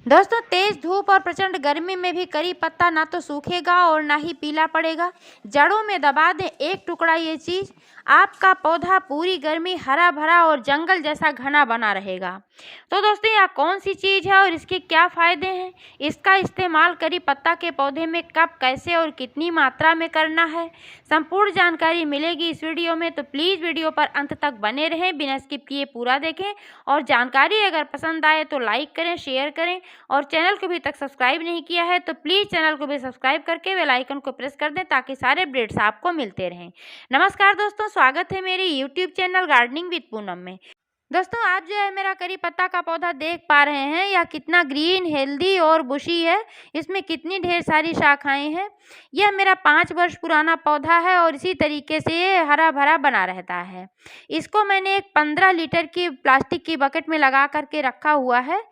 दोस्तों, तेज धूप और प्रचंड गर्मी में भी करी पत्ता ना तो सूखेगा और ना ही पीला पड़ेगा। जड़ों में दबा दें एक टुकड़ा ये चीज, आपका पौधा पूरी गर्मी हरा भरा और जंगल जैसा घना बना रहेगा। तो दोस्तों, यह कौन सी चीज है और इसके क्या फायदे हैं, इसका इस्तेमाल करी पत्ता के पौधे में कब, कैसे और कितनी मात्रा में करना है, संपूर्ण जानकारी मिलेगी इस वीडियो में। तो प्लीज़ वीडियो पर अंत तक बने रहें, बिना स्किप किए पूरा देखें। और जानकारी अगर पसंद आए तो लाइक करें, शेयर करें, और चैनल को अभी तक सब्सक्राइब नहीं किया है तो प्लीज़ चैनल को भी सब्सक्राइब करके बेल आइकन को प्रेस कर दें ताकि सारे अपडेट्स आपको मिलते रहें। नमस्कार दोस्तों, स्वागत है मेरे YouTube channel gardening with Poonam में। दोस्तों, आप जो है मेरा करी पत्ता का पौधा देख पा रहे हैं, यह कितना ग्रीन, हेल्दी और बुशी है। इसमें कितनी ढेर सारी शाखाएं हैं। यह मेरा 5 वर्ष पुराना पौधा है और इसी तरीके से ये हरा भरा बना रहता है। इसको मैंने एक 15 लीटर की प्लास्टिक की बकेट में लगा करके रखा हुआ है।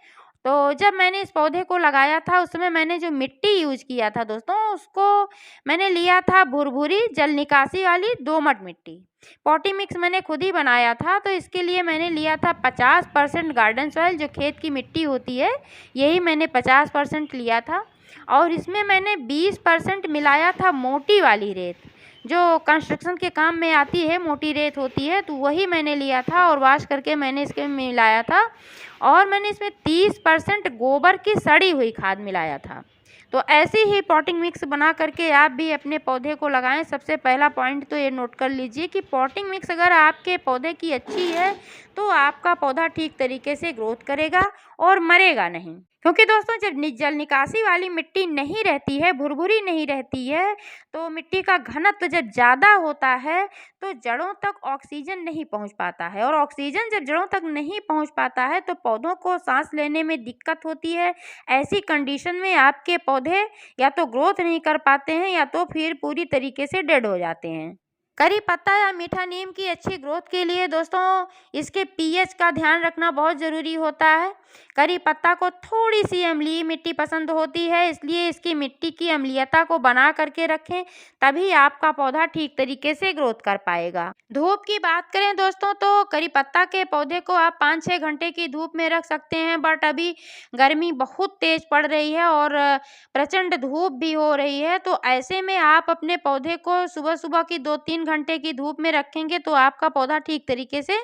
तो जब मैंने इस पौधे को लगाया था उस समय मैंने जो मिट्टी यूज किया था दोस्तों, उसको मैंने लिया था भुरभुरी जल निकासी वाली दोमट मिट्टी। पॉटी मिक्स मैंने खुद ही बनाया था, तो इसके लिए मैंने लिया था 50% गार्डन सॉइल, जो खेत की मिट्टी होती है, यही मैंने 50% लिया था। और इसमें मैंने 20% मिलाया था मोटी वाली रेत, जो कंस्ट्रक्शन के काम में आती है, मोटी रेत होती है, तो वही मैंने लिया था और वॉश करके मैंने इसके में मिलाया था। और मैंने इसमें 30% गोबर की सड़ी हुई खाद मिलाया था। तो ऐसे ही पॉटिंग मिक्स बना करके आप भी अपने पौधे को लगाएं। सबसे पहला पॉइंट तो ये नोट कर लीजिए कि पॉटिंग मिक्स अगर आपके पौधे की अच्छी है तो आपका पौधा ठीक तरीके से ग्रोथ करेगा और मरेगा नहीं। क्योंकि दोस्तों, जब जल निकासी वाली मिट्टी नहीं रहती है, भुरभुरी नहीं रहती है, तो मिट्टी का घनत्व जब ज़्यादा होता है तो जड़ों तक ऑक्सीजन नहीं पहुंच पाता है, और ऑक्सीजन जब जड़ों तक नहीं पहुंच पाता है तो पौधों को सांस लेने में दिक्कत होती है। ऐसी कंडीशन में आपके पौधे या तो ग्रोथ नहीं कर पाते हैं या तो फिर पूरी तरीके से डेड हो जाते हैं। करी पत्ता या मीठा नीम की अच्छी ग्रोथ के लिए दोस्तों इसके पीएच का ध्यान रखना बहुत ज़रूरी होता है। करी पत्ता को थोड़ी सी अम्लीय मिट्टी पसंद होती है, इसलिए इसकी मिट्टी की अम्लीयता को बना करके रखें, तभी आपका पौधा ठीक तरीके से ग्रोथ कर पाएगा। धूप की बात करें दोस्तों, तो करी पत्ता के पौधे को आप 5-6 घंटे की धूप में रख सकते हैं, बट अभी गर्मी बहुत तेज पड़ रही है और प्रचंड धूप भी हो रही है। तो ऐसे में आप अपने पौधे को सुबह सुबह की 2-3 घंटे की धूप में रखेंगे तो आपका पौधा ठीक तरीके से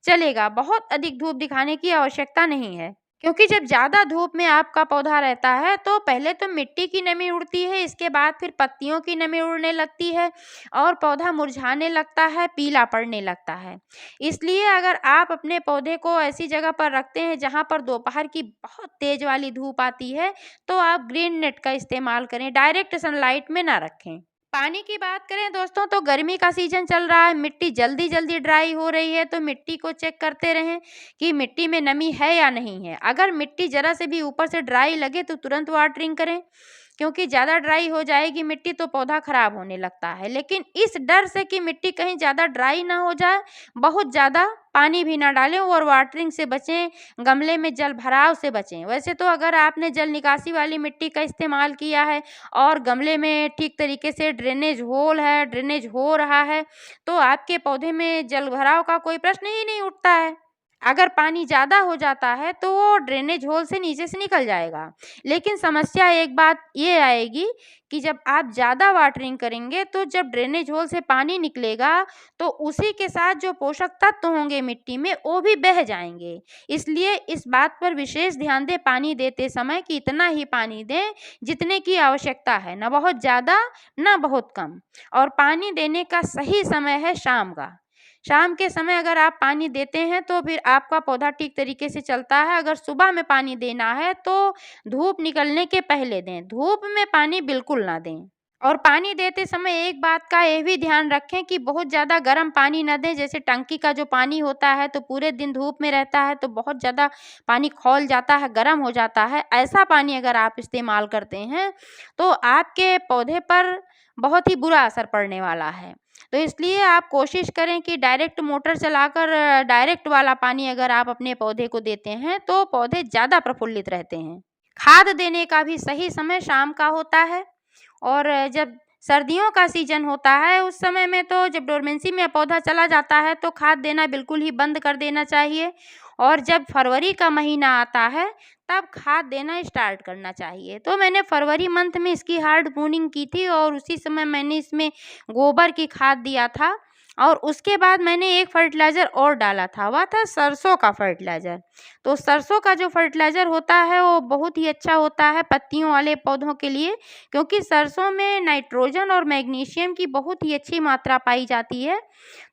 चलेगा। बहुत अधिक धूप दिखाने की आवश्यकता नहीं है, क्योंकि जब ज़्यादा धूप में आपका पौधा रहता है तो पहले तो मिट्टी की नमी उड़ती है, इसके बाद फिर पत्तियों की नमी उड़ने लगती है और पौधा मुरझाने लगता है, पीला पड़ने लगता है। इसलिए अगर आप अपने पौधे को ऐसी जगह पर रखते हैं जहाँ पर दोपहर की बहुत तेज वाली धूप आती है, तो आप ग्रीन नेट का इस्तेमाल करें, डायरेक्ट सनलाइट में ना रखें। पानी की बात करें दोस्तों, तो गर्मी का सीजन चल रहा है, मिट्टी जल्दी जल्दी ड्राई हो रही है, तो मिट्टी को चेक करते रहें कि मिट्टी में नमी है या नहीं है। अगर मिट्टी जरा से भी ऊपर से ड्राई लगे तो तुरंत वाटरिंग करें, क्योंकि ज़्यादा ड्राई हो जाएगी मिट्टी तो पौधा खराब होने लगता है। लेकिन इस डर से कि मिट्टी कहीं ज़्यादा ड्राई ना हो जाए, बहुत ज़्यादा पानी भी ना डालें और वाटरिंग से बचें, गमले में जल भराव से बचें। वैसे तो अगर आपने जल निकासी वाली मिट्टी का इस्तेमाल किया है और गमले में ठीक तरीके से ड्रेनेज होल है, ड्रेनेज हो रहा है, तो आपके पौधे में जल भराव का कोई प्रश्न ही नहीं उठता है। अगर पानी ज़्यादा हो जाता है तो वो ड्रेनेज होल से नीचे से निकल जाएगा। लेकिन समस्या एक बात ये आएगी कि जब आप ज़्यादा वाटरिंग करेंगे तो जब ड्रेनेज होल से पानी निकलेगा तो उसी के साथ जो पोषक तत्व होंगे मिट्टी में वो भी बह जाएंगे। इसलिए इस बात पर विशेष ध्यान दें पानी देते समय कि इतना ही पानी दें जितने की आवश्यकता है, ना बहुत ज़्यादा ना बहुत कम। और पानी देने का सही समय है शाम का। शाम के समय अगर आप पानी देते हैं तो फिर आपका पौधा ठीक तरीके से चलता है। अगर सुबह में पानी देना है तो धूप निकलने के पहले दें, धूप में पानी बिल्कुल ना दें। और पानी देते समय एक बात का ये भी ध्यान रखें कि बहुत ज़्यादा गर्म पानी ना दें। जैसे टंकी का जो पानी होता है तो पूरे दिन धूप में रहता है तो बहुत ज़्यादा पानी खौल जाता है, गर्म हो जाता है। ऐसा पानी अगर आप इस्तेमाल करते हैं तो आपके पौधे पर बहुत ही बुरा असर पड़ने वाला है। तो इसलिए आप कोशिश करें कि डायरेक्ट मोटर चलाकर डायरेक्ट वाला पानी अगर आप अपने पौधे को देते हैं तो पौधे ज़्यादा प्रफुल्लित रहते हैं। खाद देने का भी सही समय शाम का होता है। और जब सर्दियों का सीजन होता है उस समय में तो जब डोरमेंसी में पौधा चला जाता है तो खाद देना बिल्कुल ही बंद कर देना चाहिए। और जब फरवरी का महीना आता है तब खाद देना स्टार्ट करना चाहिए। तो मैंने फरवरी मंथ में इसकी हार्ड प्रूनिंग की थी और उसी समय मैंने इसमें गोबर की खाद दिया था और उसके बाद मैंने एक फर्टिलाइज़र और डाला था, वह था सरसों का फर्टिलाइज़र। तो सरसों का जो फर्टिलाइज़र होता है वो बहुत ही अच्छा होता है पत्तियों वाले पौधों के लिए, क्योंकि सरसों में नाइट्रोजन और मैग्नीशियम की बहुत ही अच्छी मात्रा पाई जाती है।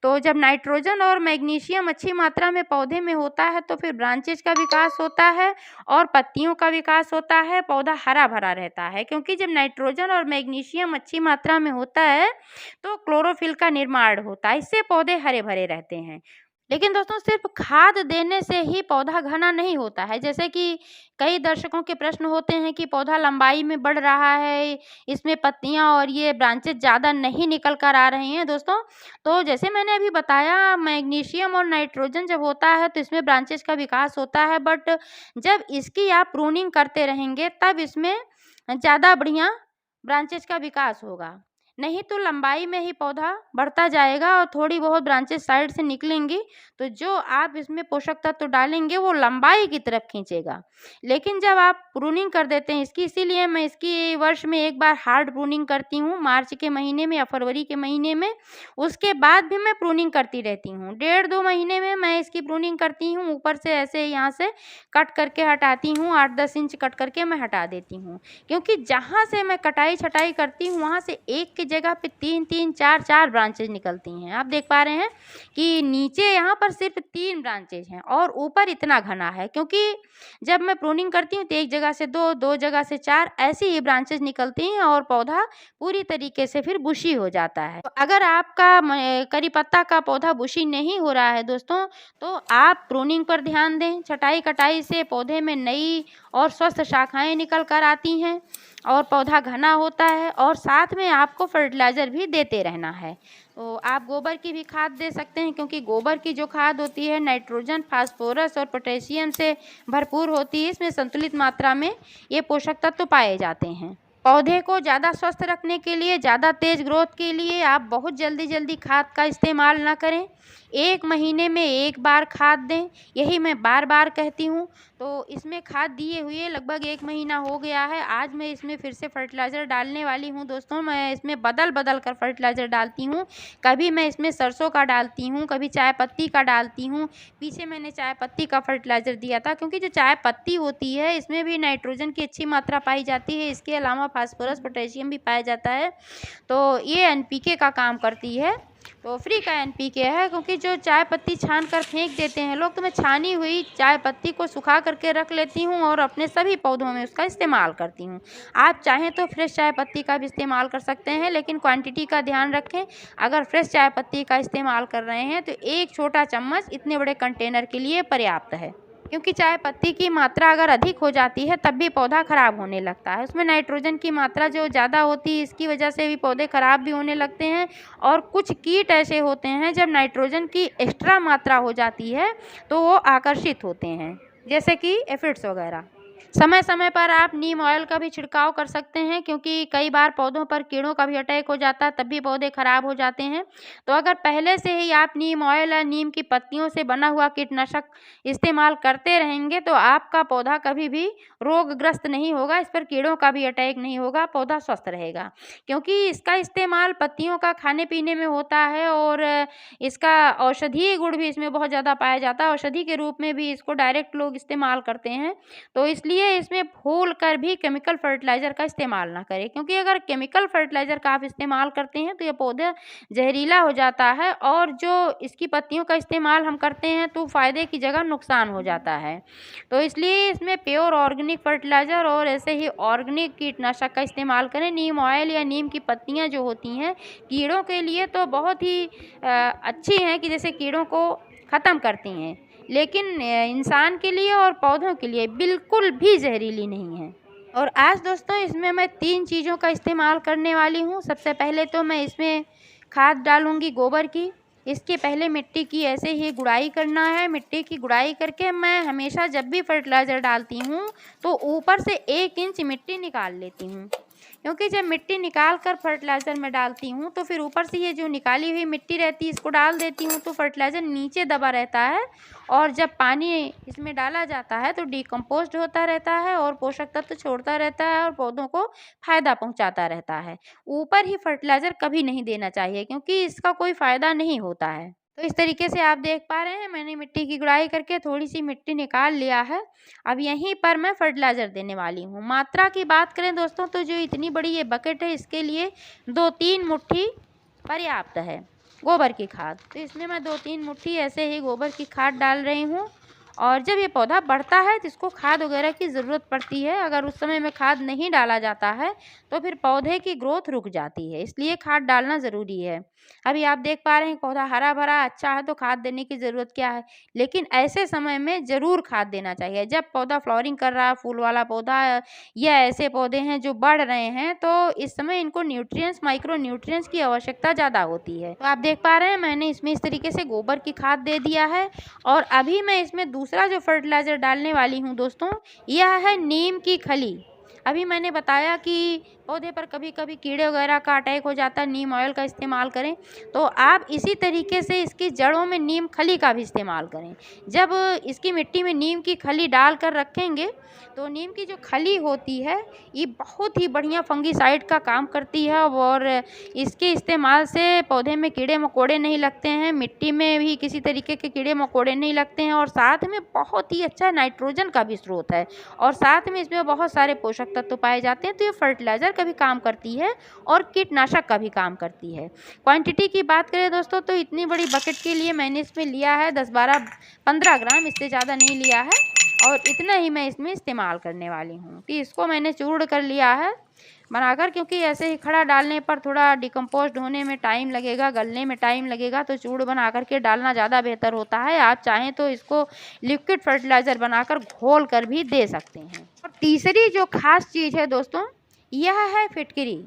तो जब नाइट्रोजन और मैग्नीशियम अच्छी मात्रा में पौधे में होता है तो फिर ब्रांचेज का विकास होता है और पत्तियों का विकास होता है, पौधा हरा भरा रहता है। क्योंकि जब नाइट्रोजन और मैग्नीशियम अच्छी मात्रा में होता है तो क्लोरोफिल का निर्माण होता है, इससे पौधे हरे भरे रहते हैं। लेकिन दोस्तों सिर्फ खाद देने से ही पौधा घना नहीं होता है। जैसे कि कई दर्शकों के प्रश्न होते हैं कि पौधा लंबाई में बढ़ रहा है, इसमें पत्तियां और ये ब्रांचेज ज़्यादा नहीं निकल कर आ रही हैं दोस्तों। तो जैसे मैंने अभी बताया, मैग्नीशियम और नाइट्रोजन जब होता है तो इसमें ब्रांचेज का विकास होता है, बट जब इसकी आप प्रूनिंग करते रहेंगे तब इसमें ज़्यादा बढ़िया ब्रांचेज का विकास होगा। नहीं तो लंबाई में ही पौधा बढ़ता जाएगा और थोड़ी बहुत ब्रांचेस साइड से निकलेंगी, तो जो आप इसमें पोषक तत्व डालेंगे वो लंबाई की तरफ खींचेगा। लेकिन जब आप प्रूनिंग कर देते हैं इसकी, इसीलिए मैं इसकी वर्ष में एक बार हार्ड प्रूनिंग करती हूँ, मार्च के महीने में या फरवरी के महीने में। उसके बाद भी मैं प्रूनिंग करती रहती हूँ, 1.5-2 महीने में मैं इसकी प्रूनिंग करती हूँ। ऊपर से ऐसे यहाँ से कट करके हटाती हूँ, 8-10 इंच कट करके मैं हटा देती हूँ। क्योंकि जहाँ से मैं कटाई छटाई करती हूँ वहाँ से एक की जगह पे 3-3, 4-4 ब्रांचेज निकलती हैं। आप देख पा रहे हैं कि नीचे यहाँ पर सिर्फ 3 ब्रांचेज हैं और ऊपर इतना घना है। क्योंकि जब मैं प्रूनिंग करती हूँ तो एक जगह से 2, 2 जगह से 4 ऐसी ही ब्रांचेज निकलती हैं और पौधा पूरी तरीके से फिर बुशी हो जाता है। तो अगर आपका करी पत्ता का पौधा बुशी नहीं हो रहा है दोस्तों, तो आप प्रूनिंग पर ध्यान दें। छटाई कटाई से पौधे में नई और स्वस्थ शाखाएं निकल कर आती हैं और पौधा घना होता है, और साथ में आपको फर्टिलाइज़र भी देते रहना है। तो आप गोबर की भी खाद दे सकते हैं, क्योंकि गोबर की जो खाद होती है नाइट्रोजन, फास्फोरस और पोटेशियम से भरपूर होती है। इसमें संतुलित मात्रा में ये पोषक तत्व पाए जाते हैं। पौधे को ज़्यादा स्वस्थ रखने के लिए, ज़्यादा तेज़ ग्रोथ के लिए आप बहुत जल्दी खाद का इस्तेमाल ना करें। 1 महीने में 1 बार खाद दें, यही मैं बार बार कहती हूँ। तो इसमें खाद दिए हुए लगभग 1 महीना हो गया है। आज मैं इसमें फिर से फर्टिलाइज़र डालने वाली हूँ दोस्तों। मैं इसमें बदल कर फर्टिलाइज़र डालती हूँ। कभी मैं इसमें सरसों का डालती हूँ, कभी चाय पत्ती का डालती हूँ। पीछे मैंने चाय पत्ती का फर्टिलाइज़र दिया था, क्योंकि जो चाय पत्ती होती है इसमें भी नाइट्रोजन की अच्छी मात्रा पाई जाती है। इसके अलावा फास्फोरस, पोटेशियम भी पाया जाता है। तो ये एनपीके का काम करती है, तो फ्री का एनपीके है। क्योंकि जो चाय पत्ती छान कर फेंक देते हैं लोग, तो मैं छानी हुई चाय पत्ती को सुखा करके रख लेती हूँ और अपने सभी पौधों में उसका इस्तेमाल करती हूँ। आप चाहें तो फ्रेश चाय पत्ती का भी इस्तेमाल कर सकते हैं, लेकिन क्वांटिटी का ध्यान रखें। अगर फ्रेश चाय पत्ती का इस्तेमाल कर रहे हैं तो 1 छोटा चम्मच इतने बड़े कंटेनर के लिए पर्याप्त है। क्योंकि चाय पत्ती की मात्रा अगर अधिक हो जाती है तब भी पौधा खराब होने लगता है। उसमें नाइट्रोजन की मात्रा जो ज़्यादा होती है, इसकी वजह से भी पौधे खराब भी होने लगते हैं। और कुछ कीट ऐसे होते हैं, जब नाइट्रोजन की एक्स्ट्रा मात्रा हो जाती है तो वो आकर्षित होते हैं, जैसे कि एफिड्स वगैरह। समय समय पर आप नीम ऑयल का भी छिड़काव कर सकते हैं, क्योंकि कई बार पौधों पर कीड़ों का भी अटैक हो जाता है, तब भी पौधे खराब हो जाते हैं। तो अगर पहले से ही आप नीम ऑयल या नीम की पत्तियों से बना हुआ कीटनाशक इस्तेमाल करते रहेंगे तो आपका पौधा कभी भी रोगग्रस्त नहीं होगा, इस पर कीड़ों का भी अटैक नहीं होगा, पौधा स्वस्थ रहेगा। क्योंकि इसका इस्तेमाल पत्तियों का खाने पीने में होता है और इसका औषधीय गुण भी इसमें बहुत ज़्यादा पाया जाता है। औषधि के रूप में भी इसको डायरेक्ट लोग इस्तेमाल करते हैं। तो इसलिए इसमें भूल कर भी केमिकल फर्टिलाइज़र का इस्तेमाल ना करें, क्योंकि अगर केमिकल फर्टिलाइज़र का आप इस्तेमाल करते हैं तो ये पौधा जहरीला हो जाता है, और जो इसकी पत्तियों का इस्तेमाल हम करते हैं तो फ़ायदे की जगह नुकसान हो जाता है। तो इसलिए इसमें प्योर ऑर्गेनिक फर्टिलाइज़र और ऐसे ही ऑर्गेनिक कीटनाशक का इस्तेमाल करें। नीम ऑयल या नीम की पत्तियाँ जो होती हैं कीड़ों के लिए तो बहुत ही अच्छी हैं, कि जैसे कीड़ों को ख़त्म करती हैं, लेकिन इंसान के लिए और पौधों के लिए बिल्कुल भी जहरीली नहीं है। और आज दोस्तों इसमें मैं 3 चीज़ों का इस्तेमाल करने वाली हूँ। सबसे पहले तो मैं इसमें खाद डालूँगी गोबर की। इसके पहले मिट्टी की ऐसे ही गुड़ाई करना है। मिट्टी की गुड़ाई करके मैं हमेशा जब भी फर्टिलाइज़र डालती हूँ तो ऊपर से 1 इंच मिट्टी निकाल लेती हूँ। क्योंकि जब मिट्टी निकाल कर फर्टिलाइज़र में डालती हूँ तो फिर ऊपर से ये जो निकाली हुई मिट्टी रहती है इसको डाल देती हूँ, तो फर्टिलाइज़र नीचे दबा रहता है और जब पानी इसमें डाला जाता है तो डिकम्पोज्ड होता रहता है और पोषक तत्व छोड़ता रहता है और पौधों को फ़ायदा पहुँचाता रहता है। ऊपर ही फर्टिलाइज़र कभी नहीं देना चाहिए क्योंकि इसका कोई फ़ायदा नहीं होता है। तो इस तरीके से आप देख पा रहे हैं मैंने मिट्टी की गुड़ाई करके थोड़ी सी मिट्टी निकाल लिया है। अब यहीं पर मैं फर्टिलाइज़र देने वाली हूँ। मात्रा की बात करें दोस्तों तो जो इतनी बड़ी ये बकेट है इसके लिए 2-3 मुट्ठी पर्याप्त है गोबर की खाद। तो इसमें मैं 2-3 मुट्ठी ऐसे ही गोबर की खाद डाल रही हूँ। और जब ये पौधा बढ़ता है तो इसको खाद वगैरह की ज़रूरत पड़ती है। अगर उस समय में खाद नहीं डाला जाता है तो फिर पौधे की ग्रोथ रुक जाती है, इसलिए खाद डालना ज़रूरी है। अभी आप देख पा रहे हैं पौधा हरा भरा अच्छा है तो खाद देने की ज़रूरत क्या है, लेकिन ऐसे समय में ज़रूर खाद देना चाहिए। जब पौधा फ्लावरिंग कर रहा है, फूल वाला पौधा या ऐसे पौधे हैं जो बढ़ रहे हैं, तो इस समय इनको न्यूट्रिएंट्स, माइक्रो न्यूट्रिएंट्स की आवश्यकता ज़्यादा होती है। तो आप देख पा रहे हैं मैंने इसमें इस तरीके से गोबर की खाद दे दिया है। और अभी मैं इसमें दूसरा जो फर्टिलाइज़र डालने वाली हूँ दोस्तों, यह है नीम की खली। अभी मैंने बताया कि पौधे पर कभी कभी कीड़े वगैरह का अटैक हो जाता है, नीम ऑयल का इस्तेमाल करें। तो आप इसी तरीके से इसकी जड़ों में नीम खली का भी इस्तेमाल करें। जब इसकी मिट्टी में नीम की खली डाल कर रखेंगे तो नीम की जो खली होती है ये बहुत ही बढ़िया फंगीसाइड का काम करती है और इसके इस्तेमाल से पौधे में कीड़े मकोड़े नहीं लगते हैं, मिट्टी में भी किसी तरीके के कीड़े मकोड़े नहीं लगते हैं और साथ में बहुत ही अच्छा नाइट्रोजन का भी स्रोत है और साथ में इसमें बहुत सारे पोषक तत्व पाए जाते हैं। तो ये फर्टिलाइज़र का भी काम करती है और कीटनाशक का भी काम करती है। क्वांटिटी की बात करें दोस्तों तो इतनी बड़ी बकेट के लिए मैंने इसमें लिया है 10-12-15 ग्राम, इससे ज़्यादा नहीं लिया है और इतना ही मैं इसमें इस्तेमाल करने वाली हूँ। कि इसको मैंने चूर्ण कर लिया है बनाकर, क्योंकि ऐसे ही खड़ा डालने पर थोड़ा डिकम्पोज्ड होने में टाइम लगेगा, गलने में टाइम लगेगा, तो चूर्ण बना करके डालना ज़्यादा बेहतर होता है। आप चाहें तो इसको लिक्विड फर्टिलाइज़र बनाकर घोल कर भी दे सकते हैं। और तीसरी जो खास चीज़ है दोस्तों, यह है फिटकिरी।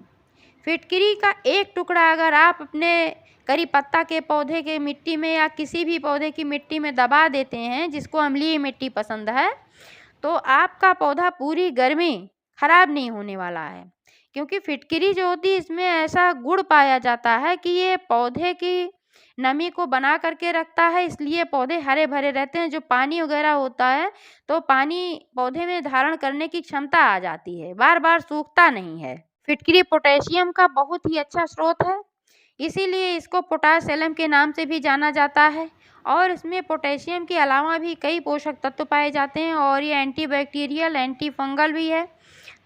फिटकिरी का एक टुकड़ा अगर आप अपने करी पत्ता के पौधे के मिट्टी में या किसी भी पौधे की मिट्टी में दबा देते हैं, जिसको अम्लीय मिट्टी पसंद है, तो आपका पौधा पूरी गर्मी खराब नहीं होने वाला है। क्योंकि फिटकिरी जो होती है इसमें ऐसा गुण पाया जाता है कि ये पौधे की नमी को बना करके रखता है, इसलिए पौधे हरे भरे रहते हैं। जो पानी वगैरह होता है तो पानी पौधे में धारण करने की क्षमता आ जाती है, बार बार सूखता नहीं है। फिटकिरी पोटेशियम का बहुत ही अच्छा स्रोत है, इसीलिए इसको पोटाश एलम के नाम से भी जाना जाता है। और इसमें पोटेशियम के अलावा भी कई पोषक तत्व पाए जाते हैं और ये एंटीबैक्टीरियल, एंटी फंगल भी है।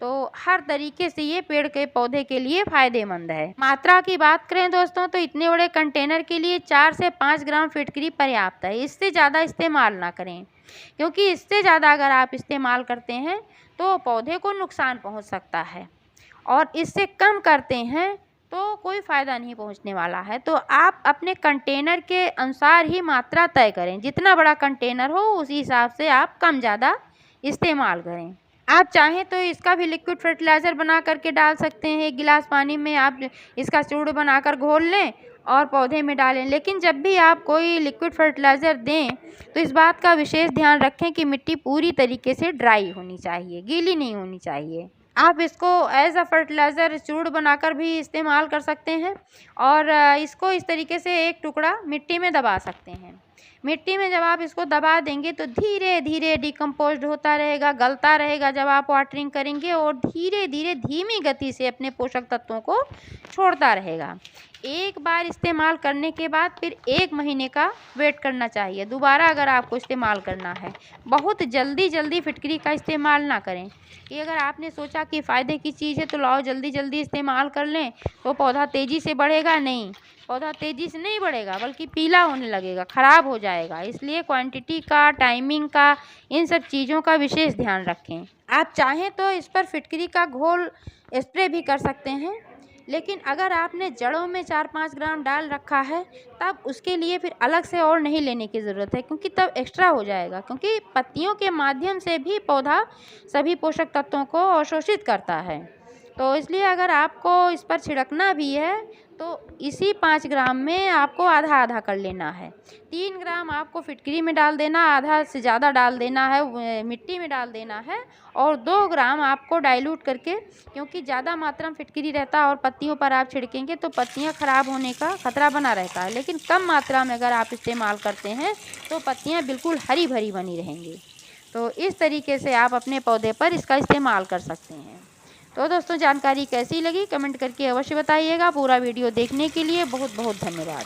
तो हर तरीके से ये पेड़ के पौधे के लिए फायदेमंद है। मात्रा की बात करें दोस्तों तो इतने बड़े कंटेनर के लिए 4 से 5 ग्राम फिटकरी पर्याप्त है। इससे ज़्यादा इस्तेमाल ना करें, क्योंकि इससे ज़्यादा अगर आप इस्तेमाल करते हैं तो पौधे को नुकसान पहुंच सकता है और इससे कम करते हैं तो कोई फ़ायदा नहीं पहुंचने वाला है। तो आप अपने कंटेनर के अनुसार ही मात्रा तय करें। जितना बड़ा कंटेनर हो उसी हिसाब से आप कम ज़्यादा इस्तेमाल करें। आप चाहें तो इसका भी लिक्विड फर्टिलाइज़र बना करके डाल सकते हैं। 1 गिलास पानी में आप इसका चूर्ण बनाकर घोल लें और पौधे में डालें। लेकिन जब भी आप कोई लिक्विड फर्टिलाइज़र दें तो इस बात का विशेष ध्यान रखें कि मिट्टी पूरी तरीके से ड्राई होनी चाहिए, गीली नहीं होनी चाहिए। आप इसको एज अ फर्टिलाइज़र चूर्ण बनाकर भी इस्तेमाल कर सकते हैं और इसको इस तरीके से एक टुकड़ा मिट्टी में दबा सकते हैं। मिट्टी में जब आप इसको दबा देंगे तो धीरे धीरे डिकम्पोज्ड होता रहेगा, गलता रहेगा जब आप वाटरिंग करेंगे और धीरे धीरे धीमी गति से अपने पोषक तत्वों को छोड़ता रहेगा। एक बार इस्तेमाल करने के बाद फिर 1 महीने का वेट करना चाहिए दोबारा अगर आपको इस्तेमाल करना है। बहुत जल्दी फिटकरी का इस्तेमाल ना करें कि अगर आपने सोचा कि फ़ायदे की चीज़ है तो लाओ जल्दी इस्तेमाल कर लें तो पौधा तेज़ी से बढ़ेगा, नहीं, पौधा तेज़ी से नहीं बढ़ेगा बल्कि पीला होने लगेगा, ख़राब हो जाएगा। इसलिए क्वांटिटी का, टाइमिंग का, इन सब चीज़ों का विशेष ध्यान रखें। आप चाहें तो इस पर फिटकरी का घोल स्प्रे भी कर सकते हैं, लेकिन अगर आपने जड़ों में 4-5 ग्राम डाल रखा है तब उसके लिए फिर अलग से और नहीं लेने की ज़रूरत है, क्योंकि तब एक्स्ट्रा हो जाएगा। क्योंकि पत्तियों के माध्यम से भी पौधा सभी पोषक तत्वों को अवशोषित करता है। तो इसलिए अगर आपको इस पर छिड़कना भी है तो इसी 5 ग्राम में आपको आधा आधा कर लेना है। 3 ग्राम आपको फिटकरी में डाल देना, आधा से ज़्यादा डाल देना है, मिट्टी में डाल देना है। और 2 ग्राम आपको डाइल्यूट करके, क्योंकि ज़्यादा मात्रा में फिटकरी रहता है और पत्तियों पर आप छिड़केंगे तो पत्तियां ख़राब होने का खतरा बना रहता है, लेकिन कम मात्रा में अगर आप इस्तेमाल करते हैं तो पत्तियां बिल्कुल हरी भरी बनी रहेंगी। तो इस तरीके से आप अपने पौधे पर इसका इस्तेमाल कर सकते हैं। तो दोस्तों, जानकारी कैसी लगी कमेंट करके अवश्य बताइएगा। पूरा वीडियो देखने के लिए बहुत बहुत धन्यवाद।